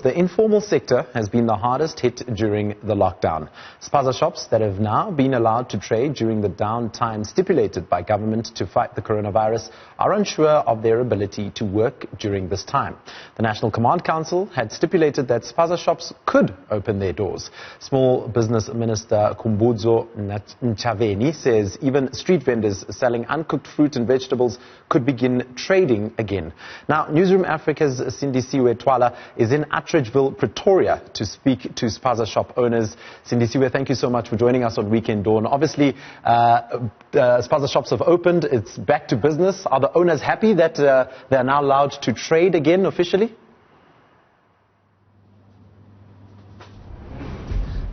the informal sector has been the hardest hit during the lockdown. Spaza shops that have now been allowed to trade during the downtime stipulated by government to fight the coronavirus are unsure of their ability to work during this time. The National Command Council had stipulated that Spaza shops could open their doors. Small Business Minister Khumbudzo Nchaveni says even street vendors selling uncooked fruit and vegetables could begin trading again. Now, Newzroom Afrika's Sindisiwe Twala is in Atteridgeville, Pretoria, to speak to Spaza shop owners. Sindisiwe, thank you so much for joining us on Weekend Dawn. Obviously, Spaza shops have opened. It's back to business. Are the owners happy that they are now allowed to trade again officially?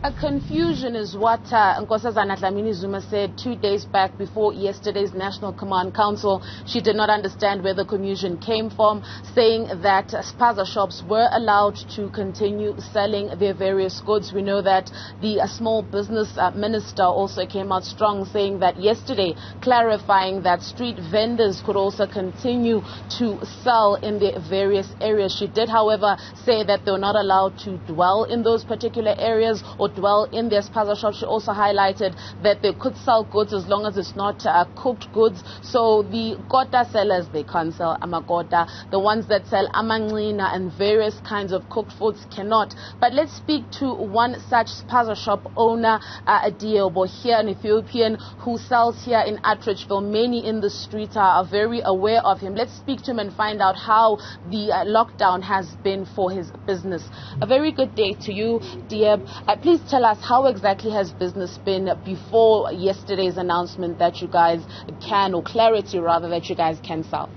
A confusion is what Nkosazana Dlamini Zuma said 2 days back before yesterday's National Command Council. She did not understand where the confusion came from, saying that Spaza shops were allowed to continue selling their various goods. We know that the small business minister also came out strong, saying that yesterday, clarifying that street vendors could also continue to sell in their various areas. She did, however, say that they were not allowed to dwell in those particular areas or dwell in their Spaza shop. She also highlighted that they could sell goods as long as it's not cooked goods. So the kota sellers, they can't sell amakota. The ones that sell amanglina and various kinds of cooked foods cannot. But let's speak to one such Spaza shop owner, Adiobo, here, an Ethiopian who sells here in Atteridgeville. Many in the street are very aware of him. Let's speak to him and find out how the lockdown has been for his business. A very good day to you, Dieb. Please tell us, how exactly has business been before yesterday's announcement that you guys can, or clarity rather, that you guys can sell?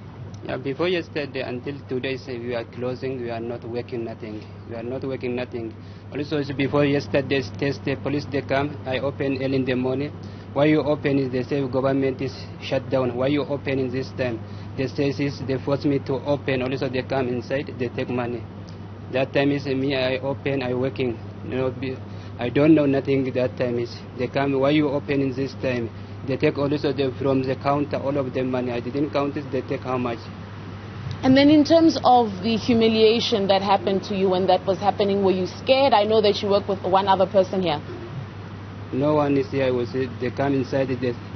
Yeah, before yesterday until today, we are closing, we are not working nothing. We are not working nothing. Also, before yesterday's test, the police, they come, I open early in the morning. Why you open is, they say government is shut down. Why you opening this time? They say they force me to open. Also, they come inside, they take money. That time is me, I open, I working. I don't know nothing that time is. They come, why you opening this time? They take also from the counter all of the money. I didn't count it, they take how much. And then in terms of the humiliation that happened to you when that was happening, were you scared? I know that you work with one other person here. No one is here. They come inside,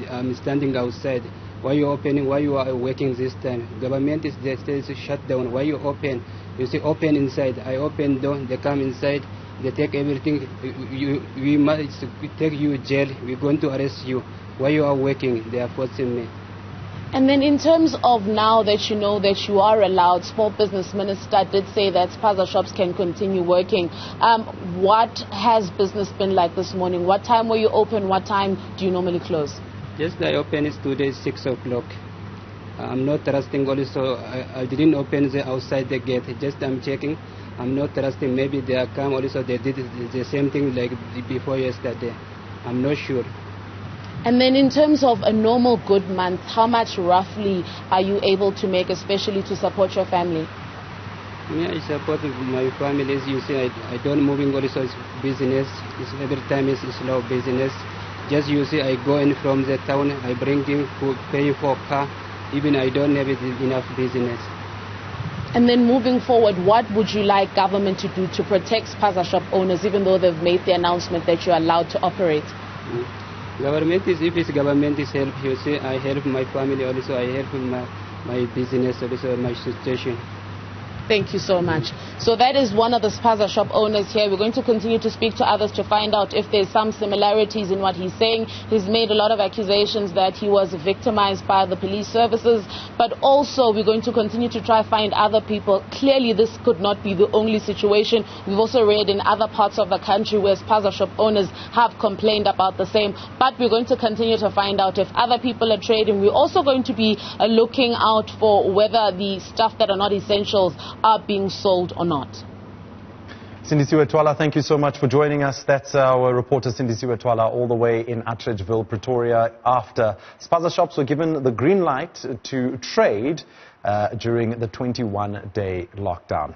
I'm standing outside. Why you opening? Why you are working this time? Government is they say shut down. Why you open? You say open inside. I open door, they come inside. They take everything. We must take you to jail. We're going to arrest you. Why you are working? They are forcing me. And then in terms of now that you know that you are allowed, Small Business Minister did say that Spaza shops can continue working. What has business been like this morning? What time were you open? What time do you normally close? Just I open is today 6 o'clock. I'm not trusting also. I didn't open the outside the gate. Just I'm checking. I'm not trusting. Maybe they are come also. They did the same thing like before yesterday. I'm not sure. And then in terms of a normal good month, how much roughly are you able to make, especially to support your family? Yeah, I support my family. You see, I don't moving also business. Every time it's slow business. Just you see, I go in from the town. I bring in pay for car. Even I don't have enough business. And then moving forward, what would you like government to do to protect Spaza shop owners, even though they've made the announcement that you're allowed to operate? Government is, if it's government is help, you see, I help my family also, I help my business also, my situation. Thank you so much. So that is one of the Spaza shop owners here. We're going to continue to speak to others to find out if there's some similarities in what he's saying. He's made a lot of accusations that he was victimized by the police services, but also we're going to continue to try find other people. Clearly, this could not be the only situation. We've also read in other parts of the country where Spaza shop owners have complained about the same, but we're going to continue to find out if other people are trading. We're also going to be looking out for whether the stuff that are not essentials are being sold or not. Sindisiwe Twala, thank you so much for joining us. That's our reporter Sindisiwe Twala, all the way in Atteridgeville, Pretoria, after Spaza shops were given the green light to trade during the 21-day lockdown.